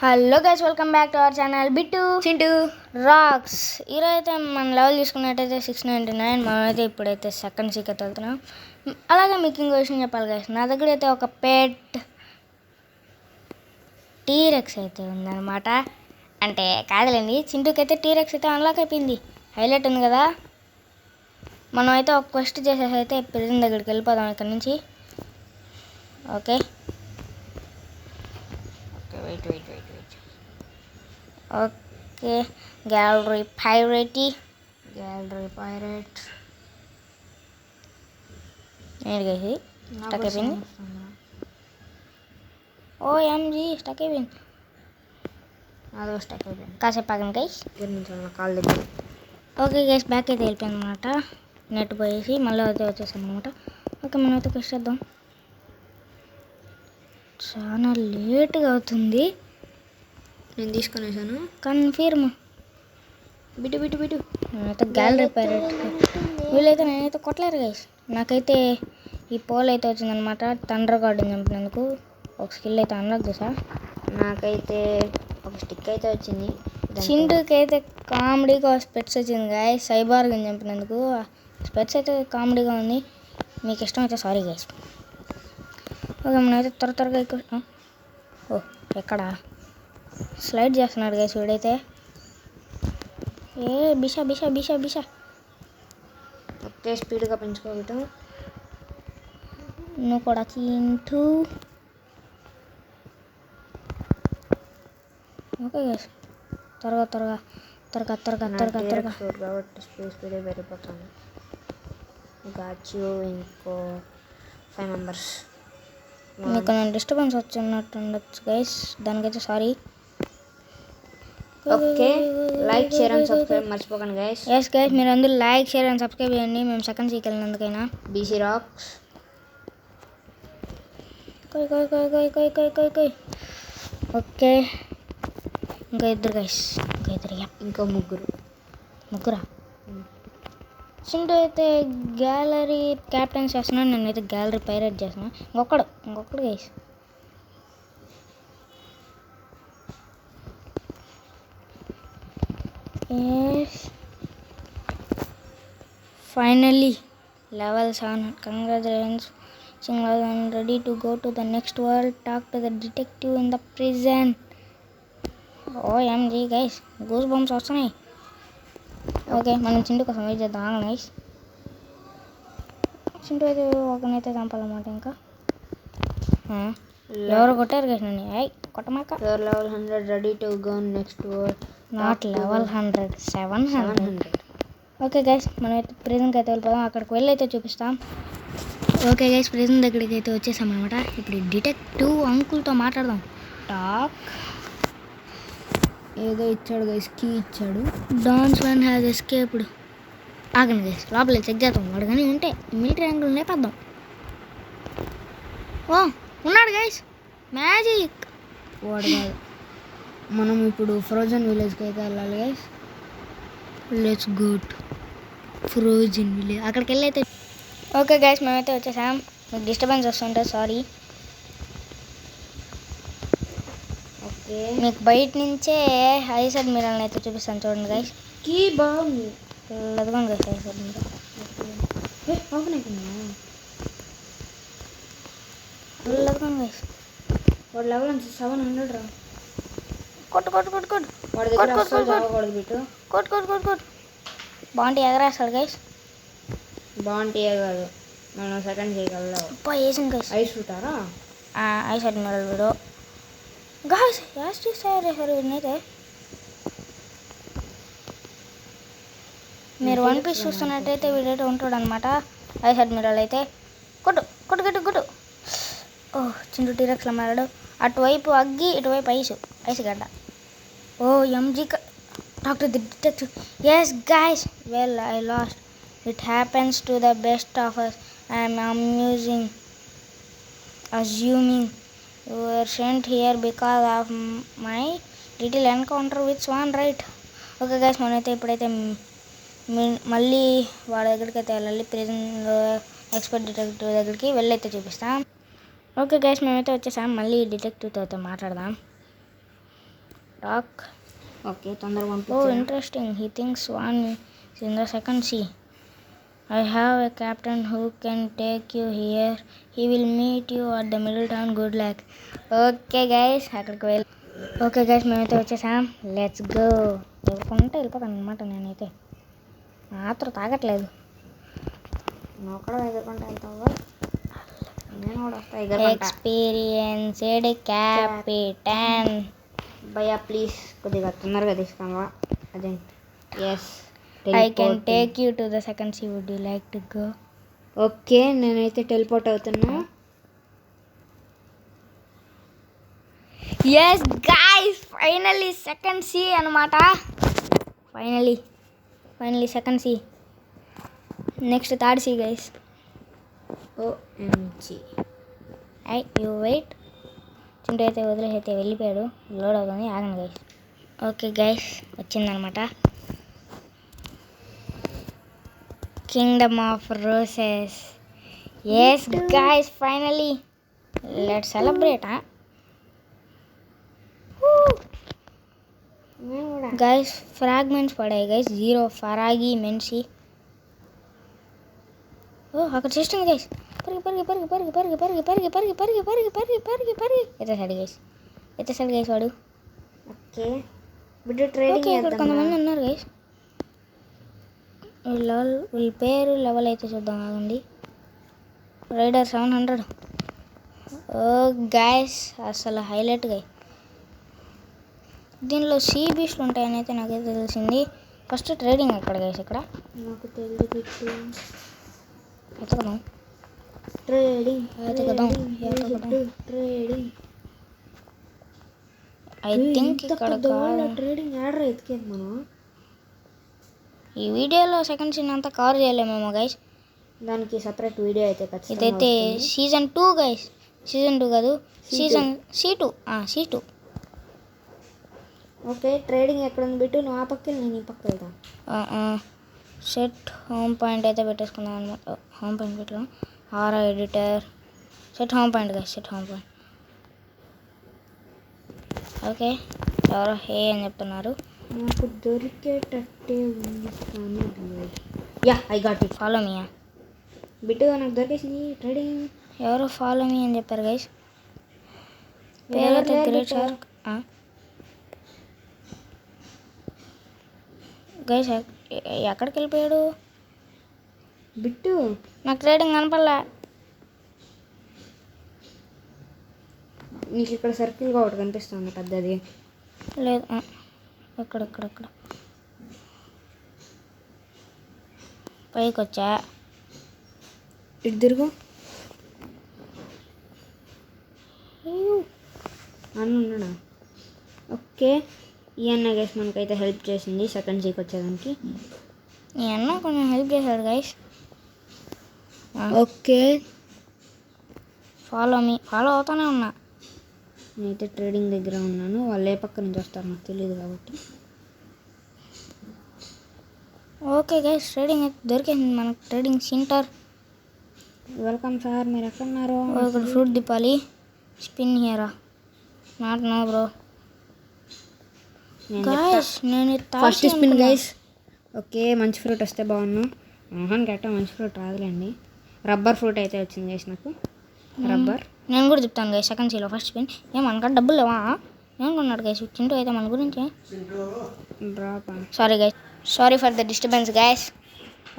Hello guys, welcome back to our channel Bittu Chintu rocks. ఈరోజు అయితే మన లెవెల్ చూసుకున్నట్టయితే 699. మనమైతే ఇప్పుడైతే సెకండ్ సీక్రెట్ వెళ్తున్నాం. అలాగే మీకు ఇంకో విషయం చెప్పాలి గైస్, నా దగ్గర అయితే ఒక పెట్ టీరెక్స్ అయితే ఉందన్నమాట. అంటే కాదులేండి, చింటూకి అయితే టీరెక్స్ అయితే అన్లాక్ అయిపోయింది. హైలైట్ ఉంది కదా. మనం అయితే ఒక క్వెస్ట్ చేసేసి అయితే ప్రెజెంట్ దగ్గరికి వెళ్ళిపోదాం ఇక్కడ నుంచి. ఓకే వెయిట్ ఓకే, గ్యాలరీ పైరేట్ ఏంటి స్టక్ అయిపోయింది. ఓఎంజీ స్టక్ అయిపోయింది. అదో స్టక్ అయిపోయింది. కాసేపు ఆగండి గైస్, కాల్ దగ్గర. ఓకే గైస్, బ్యాక్ అయితే వెళ్ళిపోయింది అనమాట. నెట్ పోయేసి మళ్ళీ అయితే వచ్చేసాం అనమాట. ఓకే, మనం అయితే క్వెస్ట్ చేద్దాం. చాలా లేట్గా అవుతుంది. నేను తీసుకొని వేసాను. కన్ఫర్మ్ బిటు నేనైతే గ్యాలరీ పైరేట్ వీళ్ళైతే నేనైతే కొట్టలేరు గైస్. నాకైతే ఈ పోల్ అయితే వచ్చిందనమాట. థండర్ గార్డెన్ చంపినందుకు ఒక స్కిల్ అయితే అన్లాక్ చేసా. నాకైతే ఒక స్టిక్ అయితే వచ్చింది. చింటూకి అయితే కామెడీగా స్పెట్స్ వచ్చింది గైస్. సైబార్గన్ చంపినందుకు స్పెట్స్ అయితే కామెడీగా ఉంది. మీకు ఇష్టం అయితే సారీ గైస్. ఓకే, మనమైతే త్వరగా ఎక్కువ. ఓ ఎక్కడ స్లైడ్ చేస్తున్నాడు గైస్ వీడైతే. బిషా ఓకే, స్పీడ్గా పెంచుకోవటం. నువ్వు కూడా చింటూ. ఓకే గైస్, త్వరగా కాబట్టి స్పీడ్ పెరిగిపోతుంది. ఇంకో 5 మెంబర్స్. మీకు నేను డిస్టర్బెన్స్ వచ్చినట్టు ఉండొచ్చు గైస్, దానికైతే sorry. Okay, like share and subscribe మర్చిపోకండి గైస్. ఎస్ గైస్, మీరు అందరూ లైక్ షేర్ అండ్ సబ్స్క్రైబ్ చేయండి. మేము సెకండ్ సీకి వెళ్ళినందుకైనా. BC rocks. కొయ్. ఓకే, ఇంకా ఇద్దరు గైస్, ఇంకా ముగ్గురా. చింటూ అయితే గ్యాలరీ క్యాప్టెన్స్ చేస్తున్నాను, నేనైతే గ్యాలరీ పైరేట్ చేస్తున్నాను. ఇంకొకడు guys. Finally level 7. Congratulations, I'm ready to go to the next world. Talk to the detective in the prison. OMG guys, goose bumps వస్తున్నాయి. ఓకే, మనం చింటూ కోసం వెయిట్ చేద్దాం గైస్. చింటూ అయితే ఒకనైతే చంపాలన్నమాట. ఇంకా ఎవరు కొట్టారు గైస్ నన్ను? కొట్టమాక. level 100 ready to go next world. Not level 100, 700. Okay guys, మనమైతే ప్రిజన్కి అయితే వెళ్ళిపోదాం. అక్కడికి వెళ్ళి అయితే చూపిస్తాం. ఓకే గైస్, ప్రిజన్ దగ్గరికి అయితే వచ్చేసాం అనమాట. ఇప్పుడు డిటెక్టివ్ అంకుల్తో మాట్లాడదాం. టాక్. ఏదో ఇచ్చాడు గైస్, కీ ఇచ్చాడు. Dance one has escaped. ఆగండి గైస్, లోపల చెక్ చేద్దాం. వాడు కానీ ఉంటే మిలిటరీ యాంగిల్ లేపేద్దాం. ఓ ఉన్నాడు గైస్, మ్యాజిక్. వాడు కాదు, మనం ఇప్పుడు ఫ్రోజన్ విలేజ్కి అయితే వెళ్ళాలి guys. Let's go to frozen village. అక్కడికి వెళ్ళి అయితే. ఓకే గైస్, మేమైతే వచ్చేసాం. మీకు డిస్టర్బెన్స్ వస్తుంటే సారీ. ఓకే, మీకు బయట నుంచే ఐస్ అడ్మిరల్ని అయితే చూపిస్తాను చూడండి గైస్. కీ బాగుంది, అదిగోండి గైస్ ఐస్ అడ్మిరల్. ఓపెన్ అయిపోయిందా? అదిగోండి గైస్. వాడు లెవెల్ 700 రా. కొట్టు. బాగుంటే ఎగరేస్తాడు గైస్. బాగుంటే కాదు, మనం సెకండ్ చేయగలవు. వేసాం గైస్. ఐస్ ఉంటారా? ఐస్ అడ్మిరల్ వీడు గాయస్. యాస్టిస్ తయారు చేశారు వీడినైతే. మీరు వన్ పీస్ చూస్తున్నట్టయితే వీడైతే ఉంటాడు అనమాట, ఐస్ అడ్మిరల్ అయితే. కొట్టు. ఓ చింటూ టీరెక్స్లో మారాడు. అటువైపు అగ్గి, ఇటువైపు ఐస్ గడ్డ. O MG talk to the detective. Yes guys, well I lost. It happens to the best of us. I'm assuming you were sent here because of my little encounter with Swan, right? Okay guys, మనమైతే ఇప్పుడైతే మళ్ళీ వాడి దగ్గరికి అయితే వెళ్ళాలి. ప్రిజన్లో expert detective దగ్గరికి వెళ్ళైతే చూపిస్తాం. Okay guys, మేమైతే వచ్చేసాం. మళ్ళీ డిటెక్టివ్తో అయితే మాట్లాడదాం. టాక్. ఓకే తొందరగా oh interesting. He thinks one is in the second sea. I have a captain who can take you here. He will meet you at the middle town. Good luck. Okay guys అక్కడికి వెళ్ళి okay guys మేమైతే వచ్చేసాం. Let's go. ఎవరుకుంటే వెళ్ళిపోతాను అనమాట. నేనైతే మాత్రం తాగట్లేదు. నువ్వు కూడా ఎగురుకుంటా వెళ్తావు. నేను కూడా వస్తా ఎగురుకుంటా. Experienced captain. భయ్యా ప్లీజ్ కొద్దిగా తొందరగా తీసుకున్నావా? అదే yes I can take you to the second sea. Would you like to go? Okay నేనైతే టెలిపోర్ట్ అవుతున్నా. Yes guys, finally second sea అనమాట. Finally second sea. Next third sea guys. OMG. Hey, you wait. Chintu అయితే వదిలేసి అయితే వెళ్ళిపోయాడు. Load అవుతుంది, ఆగండి guys. Okay guys వచ్చిందనమాట. Kingdom of Roses. Yes guys, finally. Let's celebrate, huh? Guys, fragments పడాయి guys. 0 ఫరాగి మెన్సీ. ఓ అక్కడ చేస్తుంది గైస్. పరిగి ఎత్తేసాడు గైస్ వాడు. ఓకే బిడ్డ ట్రేడింగ్ ఇక్కడ కొంతమంది ఉన్నారు గైస్. వీళ్ళ పేరు లెవెల్ అయితే చూద్దాం ఆగండి. రైడర్ 700. ఓ గైస్ అసలు హైలైట్ గా దీనిలో సీ బీస్ట్లు ఉంటాయని అయితే నాకైతే తెలిసింది. ఫస్ట్ ట్రేడింగ్ ఎక్కడ గైస్? ఇక్కడ నాకు తెలియదు. ఎతకదాం ట్రేడింగ్ ఐ థింక్ ఇక్కడ ట్రేడింగ్ ఆర్డర్ ఎతికేది మనం. ఈ వీడియోలో సెకండ్ సీన్ అంతా కవర్ చేయలేమేమో గైస్. దానికి సపరేట్ వీడియో అయితే ఖచ్చితంగా. ఇదైతే సీజన్ 2 గైస్. సీజన్ 2 కాదు, సీజన్ C2. ఓకే ట్రేడింగ్ ఎక్కడ ఉంది బిట్టు? నువ్వు ఆ పక్క నేను ఈ పక్క వెళ్తాను. సెట్ హోమ్ పాయింట్ అయితే పెట్టేసుకుందాం అనమాట. హోమ్ పాయింట్ పెట్టాం. Aura editor set home point guys. Set home point. Okay ఎవరో హే అని చెప్తున్నారు. నాకు దొరికేటట్టే ఉంది కానీ yeah I got it. Follow మీయా బిట్టు? నాకు దొరికేసింది ట్రేడింగ్. ఎవరో ఫాలో మీ అని చెప్పారు గైస్. పేరైతే గ్రేట్ షార్క్ గైస్. ఎక్కడికి వెళ్ళిపోయాడు బిట్టు? నాకు ట్రేడింగ్ కనపడలే. నీకు ఇక్కడ సర్కిల్గా ఒకటి కనిపిస్తుంది పెద్దది. లేదు ఇక్కడ పైకి వచ్చా. ఇటు తిరుగు. అన్నాడా? ఓకే ఈ అన్న గైస్ మనకైతే హెల్ప్ చేసింది సెకండ్ సీకి వచ్చేదానికి. ఈ అన్న కొంచెం హెల్ప్ చేశాడు గైస్. ఓకే ఫాలో అవుతానే ఉన్నా. నేనైతే ట్రేడింగ్ దగ్గర ఉన్నాను. వాళ్ళు ఏ పక్క నుంచి వస్తారు నాకు తెలియదు కాబట్టి. ఓకే గైస్ ట్రేడింగ్ అయితే దొరికింది మనకు. Trading centre. వెల్కమ్ సార్, మీరు ఎక్కడున్నారు? ఇక్కడ ఫ్రూట్ దిపాలి. స్పిన్ హియరా? Not no bro. గైస్ నేను ఫస్ట్ స్పిన్ గైస్. ఓకే మంచి ఫ్రూట్ వస్తే బాగున్నాను. మోహన్ గట్ట మంచి ఫ్రూట్ రాదులేండి. రబ్బర్ ఫ్రూట్ అయితే వచ్చింది గైస్ నాకు. రబ్బర్ నేను కూడా చెప్తాను గైస్. సెకండ్ సీలో ఫస్ట్ స్పిన్. మనకు డబ్బులు లేవా? నేను కొన్నాడు గైస్. చింటూ అయితే మన గురించి sorry guys. Sorry for the disturbance guys.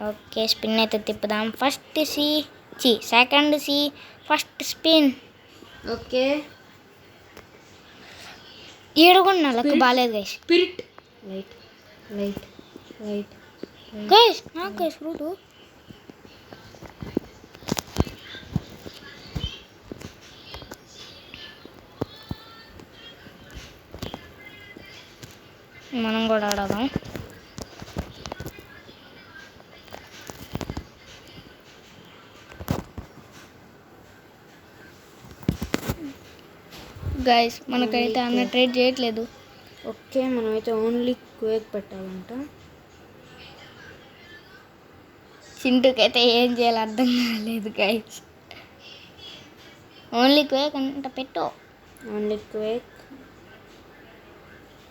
Okay spin అయితే తిప్పుదాం. First second sea first spin. Okay ఏడుకున్నా లక్ బాగాలేదు గైస్. స్పిరిట్ లైట్ గైస్ నాకు గైస్ ఫ్రూట్. మనం కూడా ఆడదాం. గైస్ మనకైతే అన్న ట్రేడ్ చేయట్లేదు. ఓకే మనమైతే ఓన్లీ క్వేక్ పెట్టాలంట. చింటూకి అయితే ఏం చేయాలో అర్థం కాలేదు గైస్. ఓన్లీ క్వేక్ అంట పెట్టు. Only quake.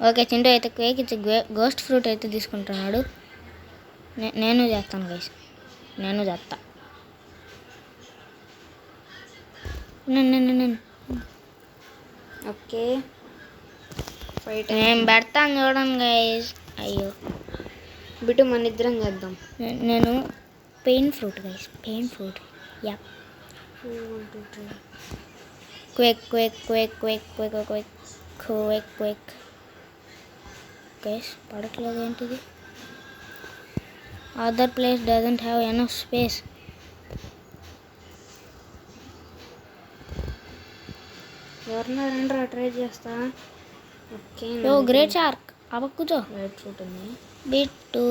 ఓకే చింటూ అయితే కేక్ ఇచ్చి గోస్ట్ ఫ్రూట్ అయితే తీసుకుంటున్నాడు. నేను చేస్తాను గైస్, నేను చేస్తా. నేను ఓకే ఫైట్ నేను పెడతాను చూడండి గైస్. అయ్యో బిటు మన ఇద్దరం చేద్దాం. నేను pain fruit guys, pain fruit. Yeah 2 1 2 3 quick quick quick quick quick quick quick quick. Guys పడట్లేదు ఏంటిది? Other place doesn't have enough space. ఎవరన్నా రండి ట్రై చేస్తా. ఓకే ఓ గ్రేట్ షార్క్ అవ కూర్చో. వైట్ ఫ్రూట్ ఉంది. బిట్టు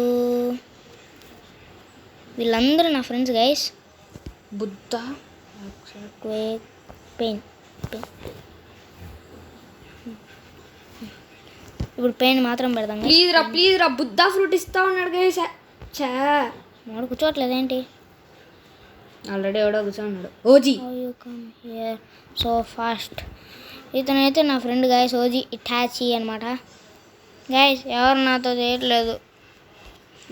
వీళ్ళందరూ నా friends guys. Buddha quick pain pain. ఇప్పుడు పెయిన్ మాత్రం పెడదాం. ప్లీజ్ రా బుద్ధ ఫ్రూట్ ఇస్తా ఉన్నాడు గైస్. చా వాడు కూర్చోట్లేదు ఏంటి? ఆల్రెడీ ఎవడో కూర్చోన్నాడు. OG you come here so fast. ఇతనైతే నా ఫ్రెండ్ గైస్, ఓజీ ఇటాచీ అనమాట. గైస్ ఎవరు నాతో చేయట్లేదు.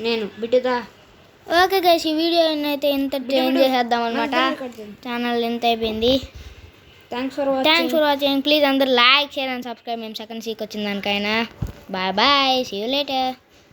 నేను బిట్టుదా. ఓకే గైస్ ఈ వీడియో అయితే ఇంత చేంజ్ చేసేద్దాం అనమాట. ఛానల్ ఎంత అయిపోయింది. Thanks for watching. ప్లీజ్ అందరు లైక్ షేర్ అండ్ సబ్స్క్రైబ్. మేము సెకండ్ సీక్ వచ్చిన దానికైనా. Bye bye, see you later.